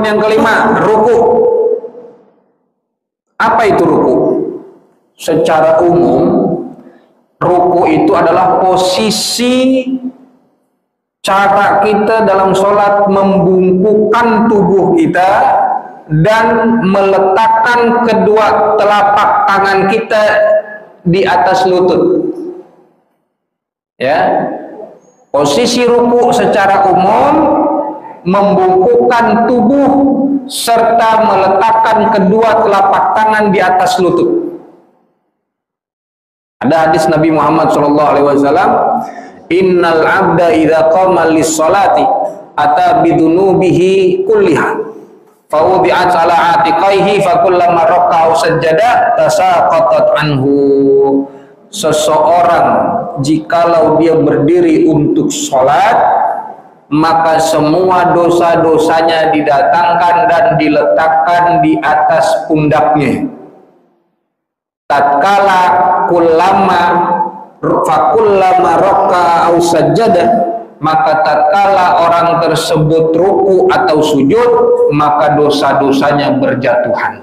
yang kelima, ruku. Apa itu ruku? Secara umum, ruku itu adalah posisi cara kita dalam sholat membungkukkan tubuh kita dan meletakkan kedua telapak tangan kita di atas lutut. Ya, posisi ruku secara umum membungkukkan tubuh serta meletakkan kedua telapak tangan di atas lutut. Ada hadis Nabi Muhammad SAW, innal abda idza qama lis-sholati ata bidunubihi kulliha fawudi'at ala atiqaihi fakullama raka'a sajada tasaqatat anhu. Seseorang jikalau dia berdiri untuk sholat, maka semua dosa-dosanya didatangkan dan diletakkan di atas pundaknya. Tatkala fakullama raka'a sajada, maka tatkala orang tersebut ruku atau sujud, maka dosa-dosanya berjatuhan.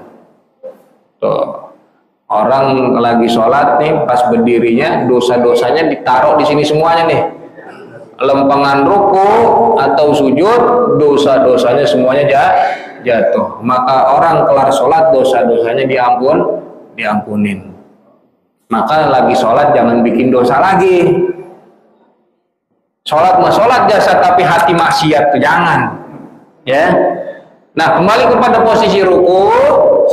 Tuh. Orang lagi sholat nih, pas berdirinya dosa-dosanya ditaruh di sini semuanya nih. Lempengan ruku atau sujud, dosa-dosanya semuanya jatuh. Maka orang kelar sholat dosa-dosanya diampunin. Maka lagi sholat jangan bikin dosa lagi. Sholat mah sholat jasa, tapi hati maksiat tuh jangan. Ya. Nah, kembali kepada posisi ruku,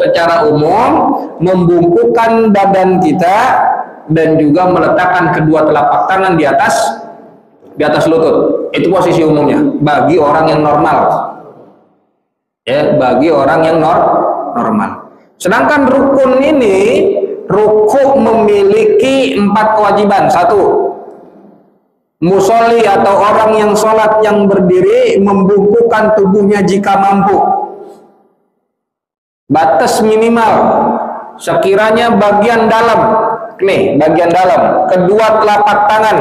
secara umum membungkukkan badan kita dan juga meletakkan kedua telapak tangan di atas lutut. Itu posisi umumnya bagi orang yang normal. Ya, bagi orang yang normal. Sedangkan rukun ini, ruku memiliki 4 kewajiban. 1, musolli atau orang yang sholat yang berdiri membungkukkan tubuhnya jika mampu. Batas minimal sekiranya bagian dalam, nih bagian dalam, kedua telapak tangan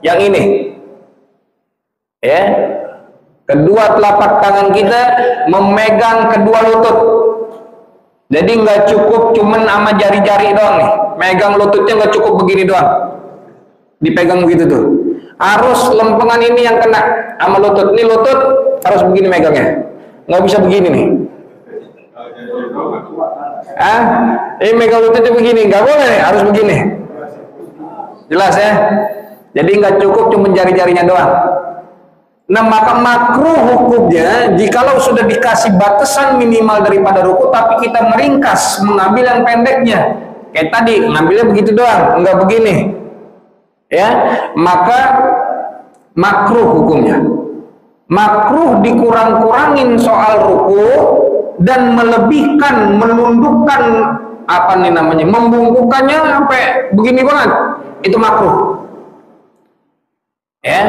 yang ini, ya, kedua telapak tangan kita memegang kedua lutut. Jadi nggak cukup cuman sama jari-jari doang nih, megang lututnya nggak cukup begini doang, dipegang begitu tuh. Harus lempengan ini yang kena sama lutut. Ini lutut harus begini megangnya, nggak bisa begini nih. Ini megang lututnya begini, nggak boleh nih, harus begini. Jelas ya? Jadi nggak cukup cuma jari-jarinya doang. Nah, maka makruh hukumnya jikalau sudah dikasih batasan minimal daripada ruku, tapi kita meringkas mengambil yang pendeknya. Kayak tadi ngambilnya begitu doang, nggak begini. Ya, maka makruh hukumnya. Makruh dikurang-kurangin soal ruku dan melebihkan, menundukkan apa nih namanya, membungkukannya sampai begini banget. Itu makruh. Ya,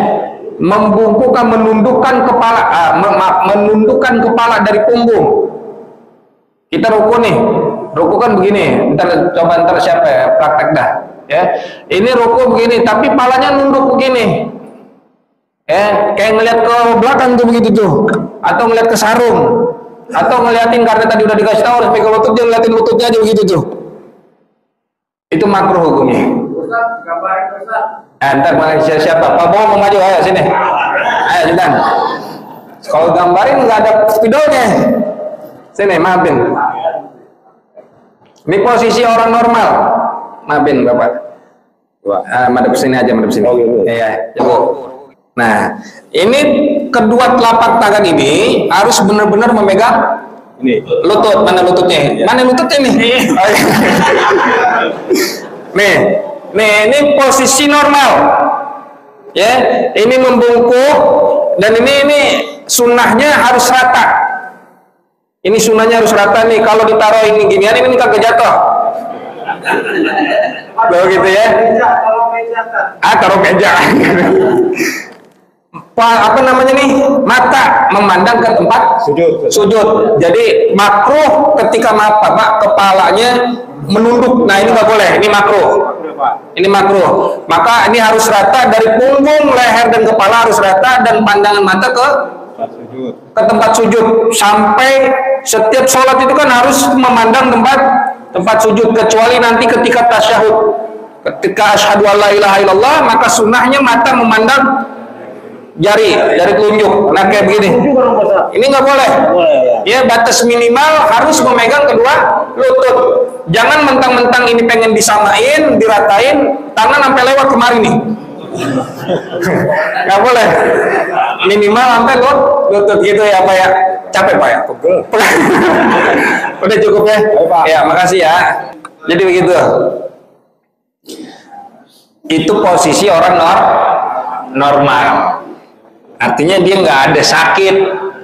membungkukkan, menundukkan kepala, menundukkan kepala dari punggung. Kita ruku nih, ruku kan begini. Ntar siapa ya praktek dah. Ya, ini ruku begini, tapi palanya nunduk begini. Ya, kayak ngeliat ke belakang tuh begitu tuh, atau ngeliat ke sarung, atau ngeliatin karena tadi udah dikasih tahu harus pegang lutut, dia ngeliatin lututnya aja begitu tuh. Itu makruh hukumnya. Ntar siapa? Pak Bowo mau maju, ayo sini. Ayo Jidan. Kalau gambarin nggak ada spidolnya. Sini, maafin. Ini posisi orang normal. Maafin Bapak. Madep sini aja, madep sini. Ya, jago. Nah, ini kedua telapak tangan ini harus benar-benar memegang ini lutut. Mana lututnya? Mana lututnya nih? Nih, ini posisi normal. Ya, ini membungkuk dan ini sunnahnya harus rata. Ini sunnahnya harus rata nih. Kalau ditaruh ini ginian ini kagak jatuh. Begitu ya? Taruh meja. Apa namanya nih, mata memandang ke tempat sujud. Jadi makruh ketika kepalanya menunduk. Nah, ini nggak boleh, ini makruh. Ini makruh. Maka ini harus rata dari punggung, leher dan kepala harus rata dan pandangan mata ke ke tempat sujud. Sampai setiap sholat itu kan harus memandang tempat sujud, kecuali nanti ketika tasyahud, ketika asyhadu alla ilaha illallah, maka sunnahnya mata memandang jari telunjuk. Nah kayak begini, ini nggak boleh. Ya, batas minimal harus memegang kedua lutut. Jangan mentang-mentang ini pengen disamain, diratain, tangan sampai lewat kemari nih. Nggak boleh. Minimal sampai lutut gitu ya Pak ya. Capek Pak ya? Udah cukup ya? Ya, makasih ya. Jadi begitu. Itu posisi orang normal. Artinya dia nggak ada sakit,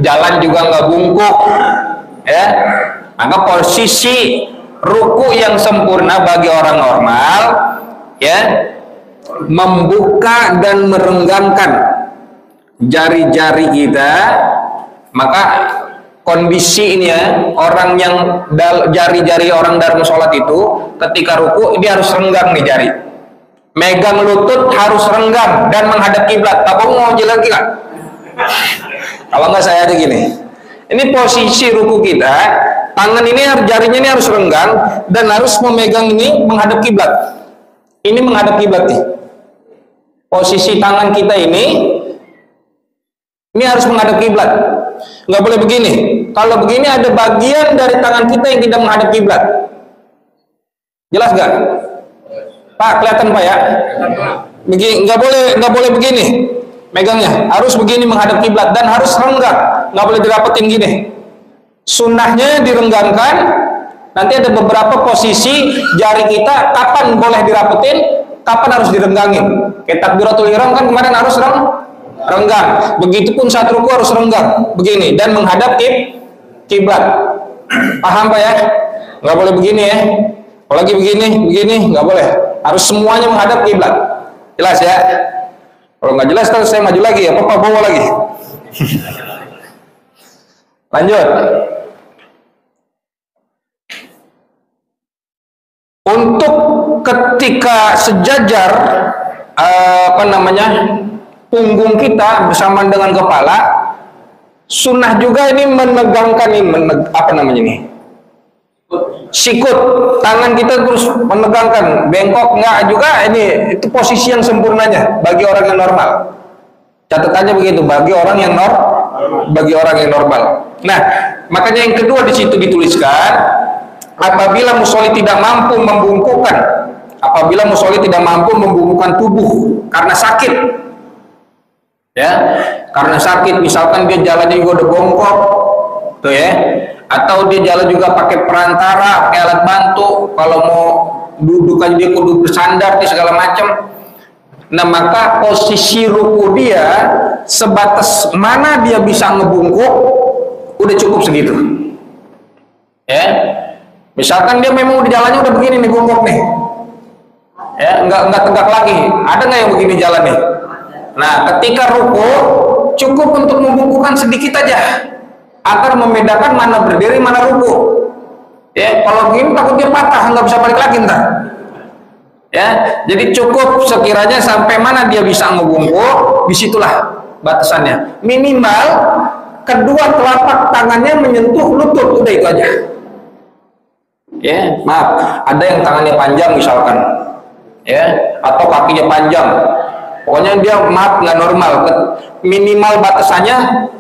jalan juga nggak bungkuk, ya. Maka posisi ruku yang sempurna bagi orang normal, ya, membuka dan merenggangkan jari-jari kita. Maka kondisi ini ya, orang yang jari-jari orang dalam sholat itu ketika ruku dia harus renggang nih jari. Megang lutut harus renggang dan menghadap kiblat. Pak Bung mau jalan lagi nggak? Kalau nggak saya ada gini. Ini posisi ruku kita, tangan ini jarinya ini harus renggang dan harus memegang ini menghadap kiblat. Ini menghadap kiblat nih. Posisi tangan kita ini harus menghadap kiblat. Nggak boleh begini. Kalau begini ada bagian dari tangan kita yang tidak menghadap kiblat. Jelas nggak? Pak, kelihatan Pak ya? Begini, nggak boleh begini megangnya, harus begini menghadap kiblat dan harus renggang, nggak boleh dirapetin gini. Sunnahnya direnggangkan. Nanti ada beberapa posisi jari kita kapan boleh dirapetin, kapan harus direnggangin. Kayak takbiratul ihram kan kemarin harus renggang. Begitupun saat ruku harus renggang, begini dan menghadap kiblat. Paham Pak ya? Nggak boleh begini ya. Apalagi begini nggak boleh. Harus semuanya menghadap kiblat. Jelas ya? Kalau nggak jelas terus saya maju lagi ya, Pak bawa lagi. Lanjut. Untuk ketika sejajar punggung kita bersama dengan kepala, sunnah juga ini menegangkan sikut, tangan kita terus menegangkan, bengkok enggak juga, ini itu posisi yang sempurnanya bagi orang yang normal. Catatannya begitu, bagi orang yang normal. Nah, makanya yang kedua di situ dituliskan, apabila musolli tidak mampu membungkukkan tubuh karena sakit, ya, karena sakit, misalkan dia jalannya juga udah bongkok, tuh ya. Atau dia jalan juga pakai perantara, pakai alat bantu, kalau mau duduk aja dia kudu bersandar di segala macam. Nah, maka posisi ruku dia sebatas mana dia bisa ngebungkuk, udah cukup segitu. Ya, misalkan dia memang di jalannya udah begini nih, bungkuk nih, ya, nggak tegak lagi. Ada nggak yang begini jalan nih? Nah, ketika ruku cukup untuk membungkukkan sedikit aja, agar membedakan mana berdiri mana ruku. Ya, kalau begini takutnya patah, nggak bisa balik lagi ntar. Ya, jadi cukup sekiranya sampai mana dia bisa ngebungkuk, disitulah batasannya. Minimal kedua telapak tangannya menyentuh lutut, udah itu aja. Ya, maaf, ada yang tangannya panjang misalkan, ya, atau kakinya panjang. Pokoknya dia maaf nggak normal. Minimal batasannya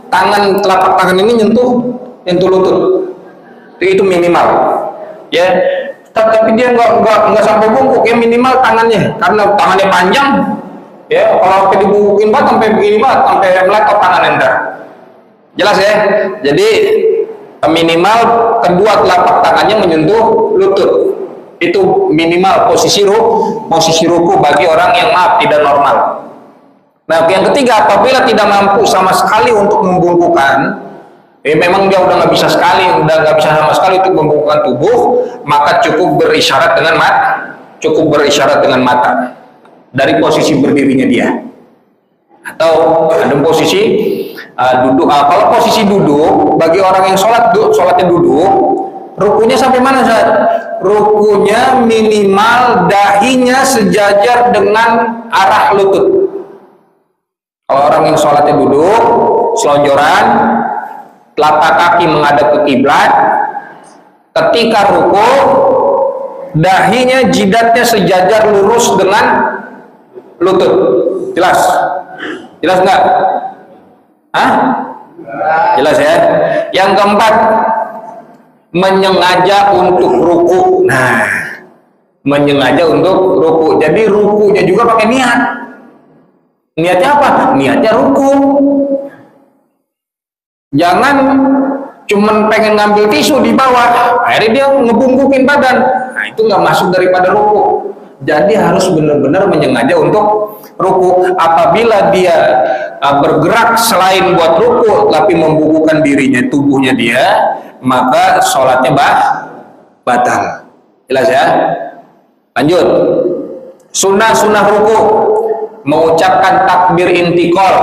tangan, telapak tangan ini nyentuh lutut. Itu minimal. Ya, tapi dia nggak sampai bungkuk, ya minimal tangannya, karena tangannya panjang. Ya, kalau sampai dibungkukin banget sampai begini banget, sampai meletot tangan anda. Jelas ya? Jadi minimal kedua telapak tangannya menyentuh lutut. Itu minimal posisi ruku bagi orang yang maaf tidak normal. Nah, yang ketiga, apabila tidak mampu sama sekali untuk membungkukkan, memang dia udah nggak bisa sama sekali untuk membungkukkan tubuh, maka cukup berisyarat dengan mata dari posisi berdirinya dia. Atau ada posisi duduk. Kalau posisi duduk bagi orang yang sholatnya duduk, rukunya sampai mana Ustaz? Rukunya minimal dahinya sejajar dengan arah lutut. Kalau orang yang sholatnya duduk, selonjoran, telapak kaki menghadap ke kiblat. Ketika ruku, dahinya, jidatnya sejajar lurus dengan lutut. Jelas? Jelas enggak? Hah? Jelas ya? Yang keempat, menyengaja untuk ruku. Nah, menyengaja untuk ruku. Jadi rukunya juga pakai niat. Niatnya apa? Niatnya ruku. Jangan cuman pengen ngambil tisu di bawah, akhirnya dia ngebungkukin badan. Nah, itu nggak masuk daripada ruku. Jadi harus benar-benar menyengaja untuk ruku. Apabila dia bergerak selain buat ruku, tapi membungkukkan dirinya, tubuhnya dia, maka sholatnya batal. Jelas ya? Lanjut. Sunnah-sunnah ruku, mengucapkan takbir intikal,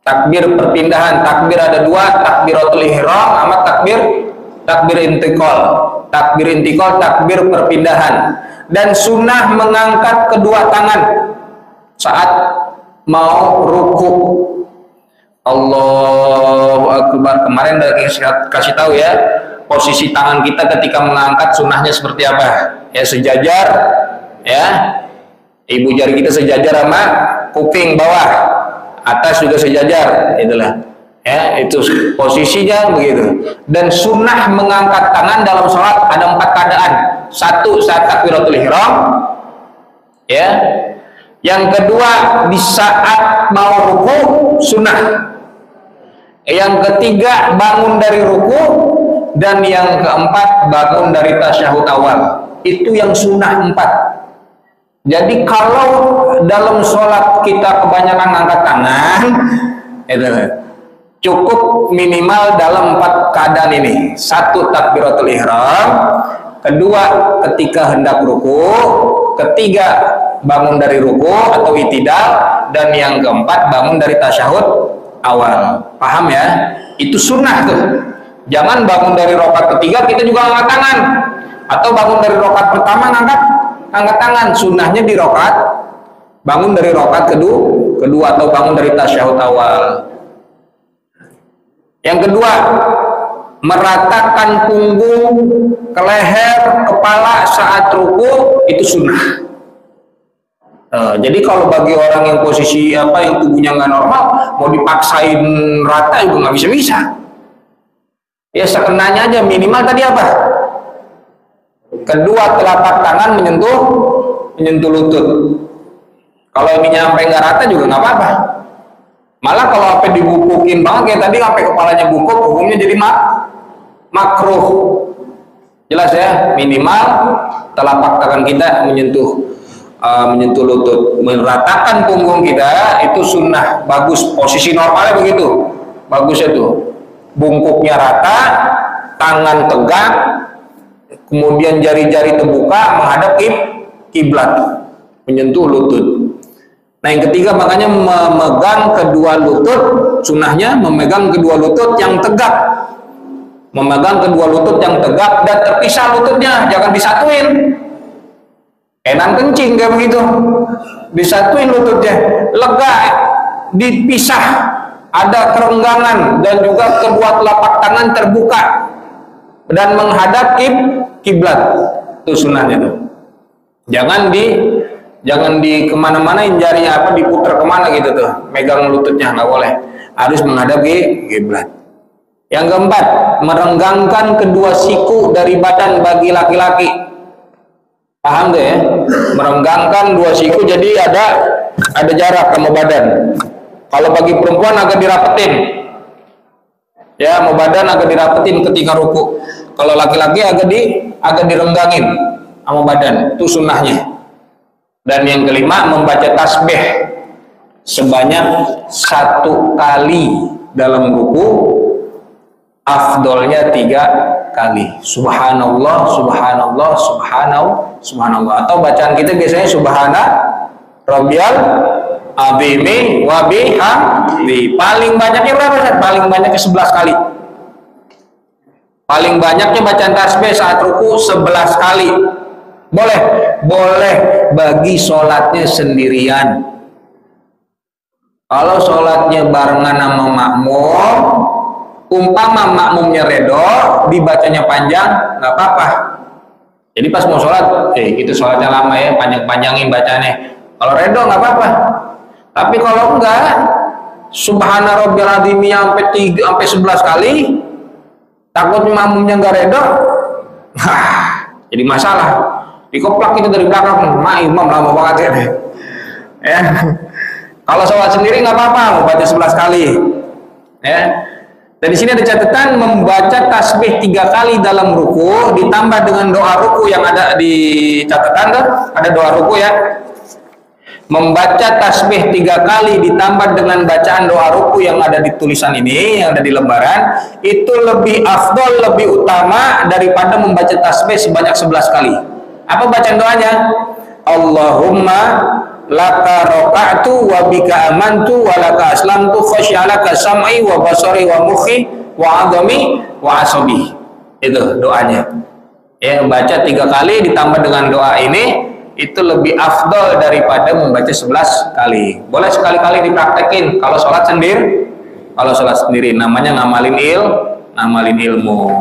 takbir perpindahan. Takbir ada dua, takbiratul ihram sama takbir intikal. Takbir intikal, takbir perpindahan. Dan sunnah mengangkat kedua tangan saat mau ruku. Allahu Akbar. Kemarin udah kasih tahu ya, posisi tangan kita ketika mengangkat sunnahnya seperti apa. Ya, sejajar ya. Ibu jari kita sejajar sama kuping bawah, atas juga sejajar, itulah. Ya, itu posisinya begitu. Dan sunnah mengangkat tangan dalam sholat ada 4 keadaan. 1 saat takbiratul ihram, ya. Yang kedua di saat mau ruku, sunnah. Yang ketiga bangun dari ruku, dan yang keempat bangun dari tasyahud awal. Itu yang sunnah 4. Jadi kalau dalam sholat kita kebanyakan angkat tangan, itu cukup minimal dalam 4 keadaan ini. 1 takbiratul ihram, kedua ketika hendak ruku, ketiga bangun dari ruku atau i'tidal, dan yang keempat bangun dari tasyahud awal. Paham ya? Itu sunnah tuh. Jangan bangun dari rakaat ketiga kita juga angkat tangan, atau bangun dari rakaat pertama angkat tangan. Sunnahnya di rakaat, bangun dari rakaat kedua atau bangun dari tasyahud awal. Yang kedua, meratakan punggung ke leher, kepala saat ruku, itu sunnah. Jadi kalau bagi orang yang posisi yang tubuhnya nggak normal, mau dipaksain rata juga nggak bisa. Ya sekenanya aja, minimal tadi apa? Kedua telapak tangan menyentuh lutut. Kalau ini nyampe nggak rata juga nggak apa-apa. Malah kalau sampai dibukukin banget kayak tadi, sampai kepalanya bungkuk, hukumnya jadi makruh. Jelas ya? Minimal telapak tangan kita menyentuh lutut. Meratakan punggung kita itu sunnah, bagus. Posisi normalnya begitu, bagus itu. Bungkuknya rata, tangan tegak, kemudian jari-jari terbuka menghadap kiblat, menyentuh lutut. Nah yang ketiga makanya memegang kedua lutut, sunnahnya memegang kedua lutut yang tegak, dan terpisah lututnya, jangan disatuin. Enak kencing kayak begitu, disatuin lututnya, lega, dipisah, ada kerenggangan, dan juga kedua telapak tangan terbuka dan menghadap kiblat. Itu sunnahnya tuh. Jangan di kemana-mana jarinya diputar kemana gitu tuh, megang lututnya nggak boleh, harus menghadap kiblat. Yang keempat, merenggangkan kedua siku dari badan bagi laki-laki. Paham tuh ya? Merenggangkan dua siku, jadi ada jarak sama badan. Kalau bagi perempuan agak dirapetin, ya, mau badan agak dirapetin ketika ruku. Kalau laki-laki agak direnggangin sama badan, itu sunnahnya. Dan yang kelima, membaca tasbih sebanyak 1 kali dalam ruku, afdolnya 3 kali. Subhanallah, subhanallah, subhanallah. Atau bacaan kita biasanya subhana rabbiyal azimi wa bihamdi. Paling banyaknya berapa? Paling banyaknya 11 kali. Paling banyaknya bacaan tasbih saat ruku 11 kali. Boleh bagi sholatnya sendirian. Kalau sholatnya barengan sama makmum, Umpama makmumnya redo, dibacanya panjang, nggak apa-apa. Jadi pas mau sholat, itu sholatnya lama ya, panjang-panjangin bacanya. Kalau redo nggak apa-apa. Tapi kalau enggak, subhana rabbil azim sampai 11 kali, takut makmumnya nggak redo, jadi masalah. Dikoplak itu dari belakang, imam lama banget ya. Kalau sholat sendiri nggak apa-apa, mau baca 11 kali. Ya. Dan di sini ada catatan membaca tasbih 3 kali dalam ruku ditambah dengan doa ruku yang ada di catatan tuh, ada doa ruku ya. Membaca tasbih 3 kali ditambah dengan bacaan doa ruku yang ada di tulisan ini, yang ada di lembaran, itu lebih afdol, lebih utama daripada membaca tasbih sebanyak 11 kali. Apa bacaan doanya? Allahumma laka roka'tu wa bika amantu wa laka aslamtu khasyalaka sam'i wa basari wa mukhi wa adami wa asabi. Itu doanya ya, baca 3 kali ditambah dengan doa ini itu lebih afdol daripada membaca 11 kali. Boleh sekali-kali dipraktekin kalau sholat sendiri. Kalau sholat sendiri namanya ngamalin ilmu.